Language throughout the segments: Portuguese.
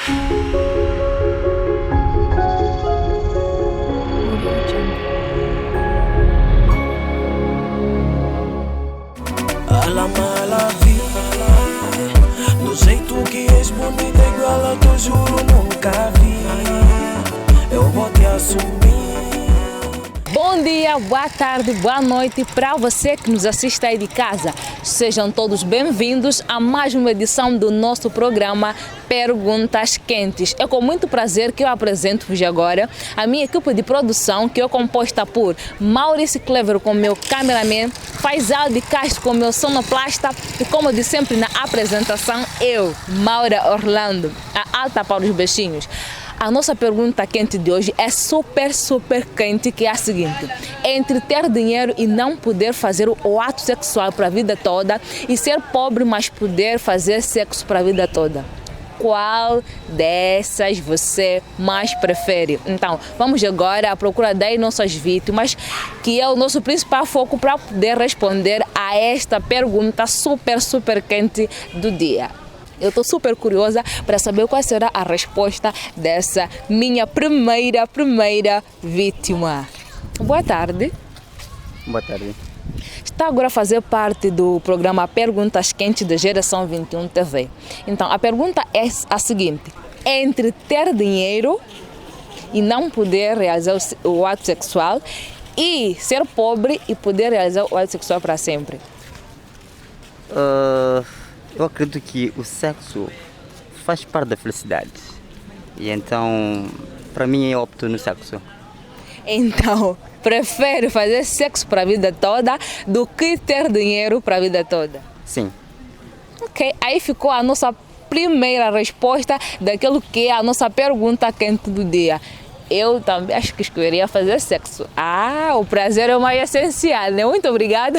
Ela mala vi, do jeito que és bonita igual a tu, juro nunca vi. Eu vou te assumir. Bom dia, boa tarde, boa noite para você que nos assiste aí de casa. Sejam todos bem-vindos a mais uma edição do nosso programa Perguntas Quentes. É com muito prazer que eu apresento-vos agora a minha equipe de produção, que é composta por Maurício Clever como meu cameraman, Faisal de Castro como meu sonoplasta e, como de sempre na apresentação, eu, Maura Orlando, a alta para os beijinhos. A nossa pergunta quente de hoje é super quente, que é a seguinte: entre ter dinheiro e não poder fazer o ato sexual para a vida toda e ser pobre, mas poder fazer sexo para a vida toda, qual dessas você mais prefere? Então, vamos agora à procura das nossas vítimas, que é o nosso principal foco para poder responder a esta pergunta super quente do dia. Eu estou super curiosa para saber qual será a resposta dessa minha primeira vítima. Boa tarde. Boa tarde. Está agora a fazer parte do programa Perguntas Quentes da Geração 21 TV. Então, a pergunta é a seguinte: entre ter dinheiro e não poder realizar o ato sexual e ser pobre e poder realizar o ato sexual para sempre? Eu acredito que o sexo faz parte da felicidade. E então, para mim, eu opto no sexo. Então, prefere fazer sexo para a vida toda do que ter dinheiro para a vida toda? Sim. Ok, aí ficou a nossa primeira resposta daquilo que é a nossa pergunta quente do dia. Eu também acho que escolheria fazer sexo. O prazer é o mais essencial, né? Muito obrigada.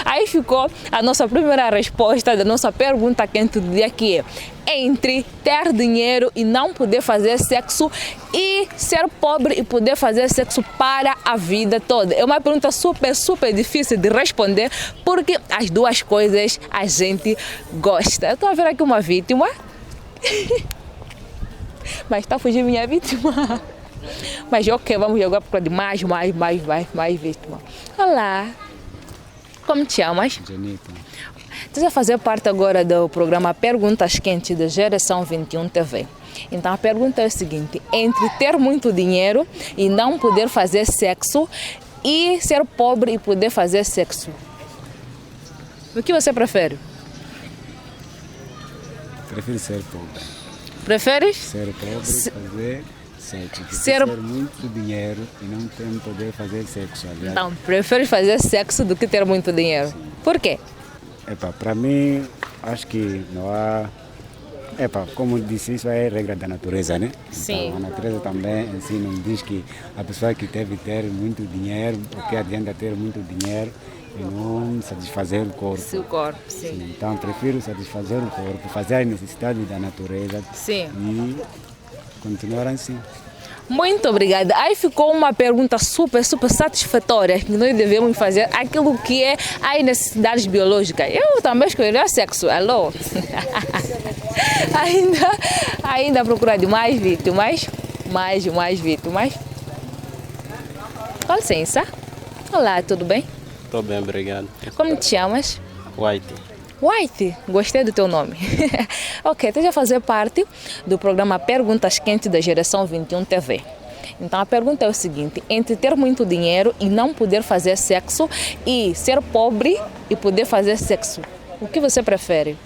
Aí ficou a nossa primeira resposta da nossa pergunta quente do dia, que é: entre ter dinheiro e não poder fazer sexo e ser pobre e poder fazer sexo para a vida toda. É uma pergunta super difícil de responder, porque as duas coisas a gente gosta. Eu estou a ver aqui uma vítima. Mas está fugindo minha vítima. Mas ok, vamos jogar para mais vítima. Olá, como te chamas? Janita. Tu vai fazer parte agora do programa Perguntas Quentes da Geração 21 TV. Então a pergunta é o seguinte: entre ter muito dinheiro e não poder fazer sexo e ser pobre e poder fazer sexo, o que você prefere? Prefiro ser pobre. Preferes? Ser pobre, fazer sexo. Ter muito dinheiro e não ter poder fazer sexo. Aliás, Então, preferes fazer sexo do que ter muito dinheiro. Sim. Por quê? Para mim, acho que não há... como disse, isso é regra da natureza, né? Sim. Então, a natureza também ensina, diz que a pessoa que deve ter muito dinheiro, o que adianta ter muito dinheiro e não satisfazer o corpo. Seu corpo, sim. Sim. Então, prefiro satisfazer o corpo, fazer a necessidade da natureza Sim. e continuar assim. Muito obrigada. Aí ficou uma pergunta super satisfatória, que nós devemos fazer aquilo que é as necessidades biológicas. Eu também escolheria sexo. Alô? ainda procurar de mais vítimas. Mais vítimas. Com licença. Olá, tudo bem? Estou bem, obrigado. Como te chamas? White, gostei do teu nome. Ok, tu já fazer parte do programa Perguntas Quentes da Geração 21 TV. Então a pergunta é o seguinte: entre ter muito dinheiro e não poder fazer sexo e ser pobre e poder fazer sexo, o que você prefere?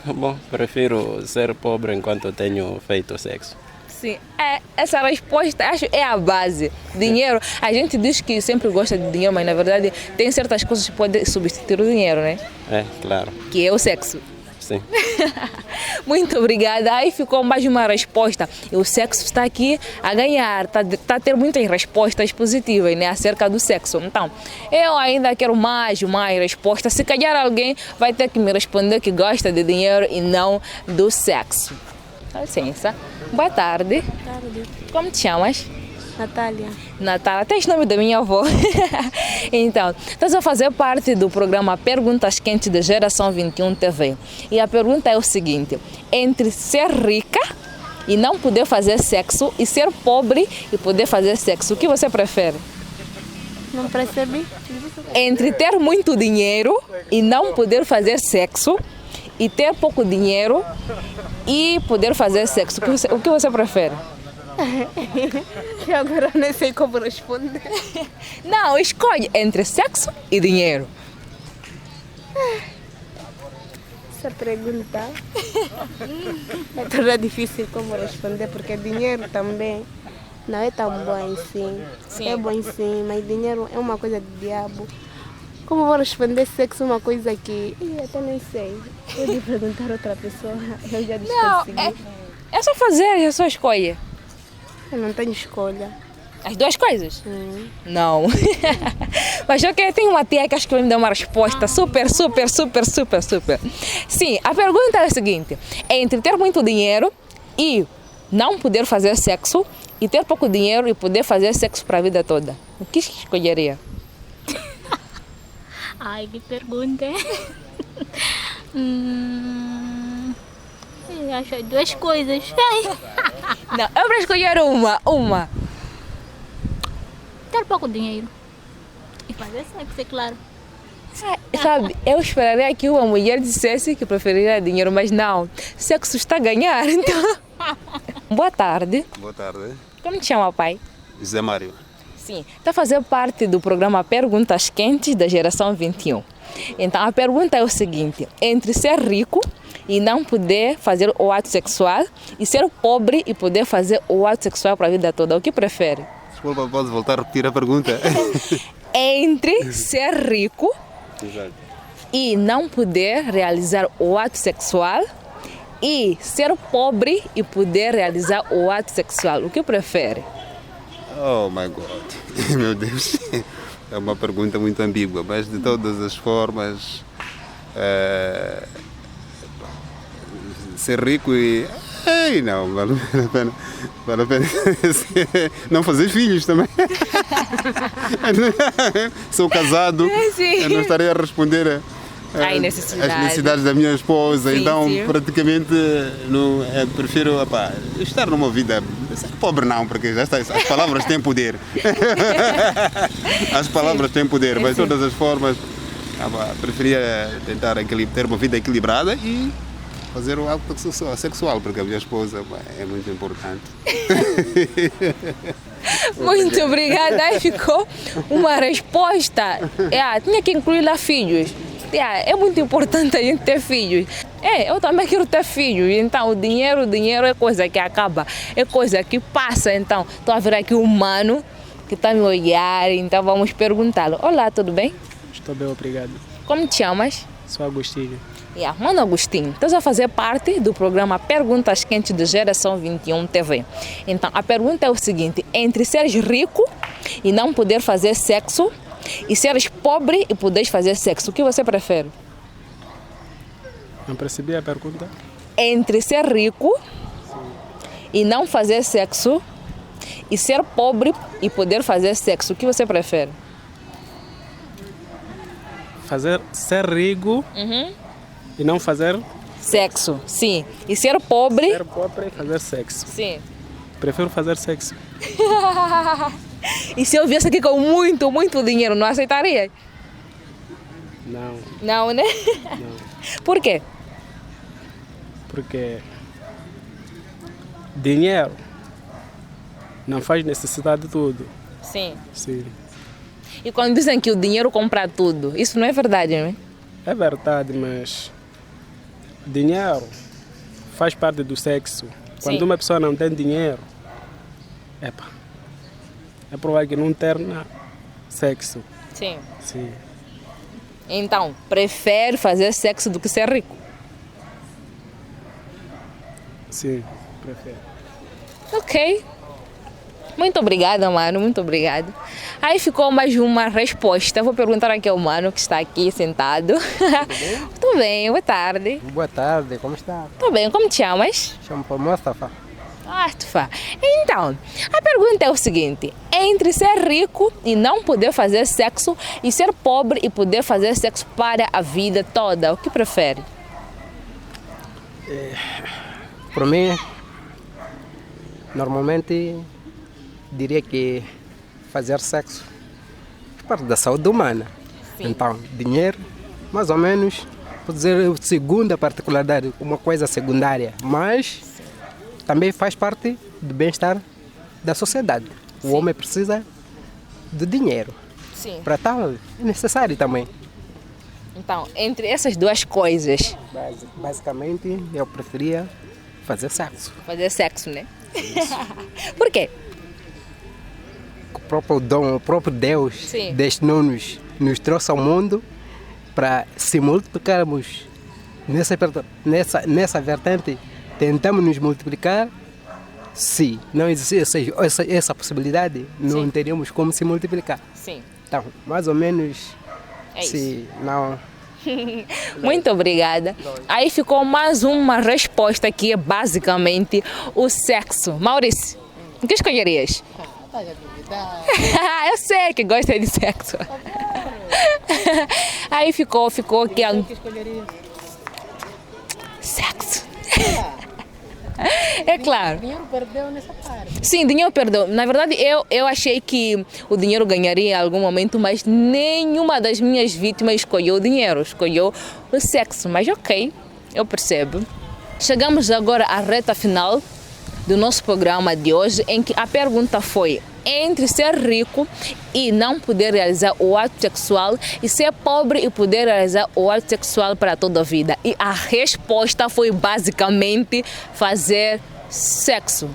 Bom, prefiro ser pobre enquanto eu tenho feito sexo. Sim, essa resposta acho é a base. Dinheiro, a gente diz que sempre gosta de dinheiro, mas na verdade tem certas coisas que podem substituir o dinheiro, né? É, claro. Que é o sexo. Sim. Muito obrigada. Aí ficou mais uma resposta. E o sexo está aqui a ganhar, está a ter muitas respostas positivas, né, acerca do sexo. Então, eu ainda quero mais respostas. Se calhar alguém vai ter que me responder que gosta de dinheiro e não do sexo. Dá licença. Boa tarde. Boa tarde. Como te chamas? Natália, tens nome da minha avó. Então, estás a fazer parte do programa Perguntas Quentes da Geração 21 TV. E a pergunta é o seguinte: entre ser rica e não poder fazer sexo, e ser pobre e poder fazer sexo, o que você prefere? Não percebi? Entre ter muito dinheiro e não poder fazer sexo, e ter pouco dinheiro e poder fazer sexo, o que você prefere? E agora eu nem sei como responder. Não, escolhe entre sexo e dinheiro. Essa pergunta é toda difícil como responder, porque dinheiro também não é tão bom assim. Sim. É bom sim, mas dinheiro é uma coisa do diabo. Como vou responder sexo uma coisa que eu até nem sei. Pode perguntar a outra pessoa, eu já Não, desconsegui. é só fazer, é só escolher. Eu não tenho escolha. As duas coisas? Não. Mas ok, tem uma tia que acho que vai me dar uma resposta super. Sim, a pergunta é a seguinte: é entre ter muito dinheiro e não poder fazer sexo, e ter pouco dinheiro e poder fazer sexo para a vida toda, o que escolheria? Ai, que pergunta. Eu acho duas coisas. Não, eu vou escolher uma. Ter pouco dinheiro. E fazer sexo, é claro. Sabe, eu esperaria que uma mulher dissesse que preferiria dinheiro, mas não. Sexo está a ganhar, então. Boa tarde. Boa tarde. Como te chama, pai? Zé Mário. Sim, está a fazer parte do programa Perguntas Quentes da Geração 21. Então, a pergunta é o seguinte: entre ser rico e não poder fazer o ato sexual, e ser pobre e poder fazer o ato sexual para a vida toda, o que prefere? Desculpa, pode voltar a repetir a pergunta? Entre ser rico Exato. e não poder realizar o ato sexual, e ser pobre e poder realizar o ato sexual, o que prefere? Oh my God, meu Deus, é uma pergunta muito ambígua, mas de todas as formas, ser rico e... Ei, não, vale a pena não fazer filhos também. Sou casado, eu não estaria a responder As as necessidades da minha esposa, Sim, então sim. praticamente não, prefiro estar numa vida pobre não, porque já está, as palavras têm poder. As palavras têm poder, mas de todas as formas preferia tentar ter uma vida equilibrada e fazer o ato sexual, porque a minha esposa é muito importante. Muito obrigada, aí ficou uma resposta. Tinha que incluir lá filhos. É muito importante a gente ter filhos. Eu também quero ter filhos. Então, o dinheiro é coisa que acaba, é coisa que passa. Então, estou a ver aqui um mano que está a me olhar, então vamos perguntá-lo. Olá, tudo bem? Estou bem, obrigado. Como te chamas? Sou Agostinho. Mano Agostinho, estás a fazer parte do programa Perguntas Quentes de Geração 21 TV. Então, a pergunta é o seguinte: entre seres rico e não poder fazer sexo, e seres pobre e poderes fazer sexo, o que você prefere? Não percebi a pergunta? Entre ser rico e não fazer sexo, e ser pobre e poder fazer sexo, o que você prefere? Ser rico e não fazer Sexo, sim. E ser pobre... Ser pobre e fazer sexo. Sim. Prefiro fazer sexo. E se eu viesse aqui com muito dinheiro, não aceitaria? Não. Não, né? Não. Por quê? Porque dinheiro não faz necessidade de tudo. Sim. Sim. E quando dizem que o dinheiro compra tudo, isso não é verdade, não é? É verdade, mas dinheiro faz parte do sexo. Quando Sim. uma pessoa não tem dinheiro, é provável que não tenha sexo. Sim. Sim. Então, prefere fazer sexo do que ser rico? Sim, prefiro. Ok. Muito obrigada, mano. Muito obrigada. Aí ficou mais uma resposta. Vou perguntar aqui ao mano que está aqui sentado. Tudo bem? Boa tarde. Boa tarde, como está? Tudo bem, como te chamas? Chamo-me Mustafa. Mustafa. Então, a pergunta é o seguinte: entre ser rico e não poder fazer sexo, e ser pobre e poder fazer sexo para a vida toda, o que prefere? Para mim, Normalmente, diria que fazer sexo é parte da saúde humana. Sim. Então, dinheiro, mais ou menos, vou dizer segunda particularidade, uma coisa secundária, mas também faz parte do bem-estar da sociedade. O homem precisa de dinheiro. Sim. Para tal, é necessário também. Então, entre essas duas coisas, Basicamente, eu preferia fazer sexo. fazer sexo, né? Por quê? O próprio dom, o próprio Deus Sim. destinou-nos, nos trouxe ao mundo para se multiplicarmos nessa vertente. Tentamos nos multiplicar. Se não existisse essa possibilidade, não teríamos como se multiplicar. Sim. Então, mais ou menos, É se não... Muito obrigada. Aí ficou mais uma resposta que é basicamente o sexo. Maurício, o que escolherias? Eu sei que gosta de sexo. Aí ficou que sexo. É claro. O dinheiro perdeu nessa parte. Sim, dinheiro perdeu. Na verdade, eu achei que o dinheiro ganharia em algum momento, mas nenhuma das minhas vítimas escolheu o dinheiro, escolheu o sexo. Mas ok, eu percebo. Chegamos agora à reta final do nosso programa de hoje, em que a pergunta foi: entre ser rico e não poder realizar o ato sexual e ser pobre e poder realizar o ato sexual para toda a vida. E a resposta foi basicamente fazer sexo.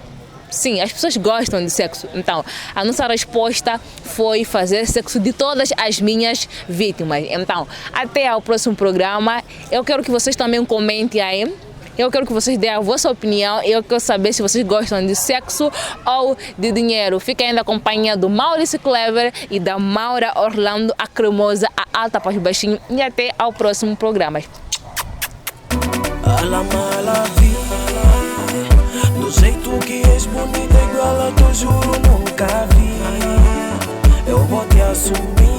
Sim, as pessoas gostam de sexo. Então, a nossa resposta foi fazer sexo de todas as minhas vítimas. Então, até ao próximo programa. Eu quero que vocês também comentem aí. Eu quero que vocês deem a vossa opinião. Eu quero saber se vocês gostam de sexo ou de dinheiro. Fiquem ainda acompanhado do Maurício Clever e da Maura Orlando, a cremosa, a alta para os baixinhos. E até ao próximo programa. Do jeito que és bonita igual a tu, juro nunca vi. Eu vou te assumir.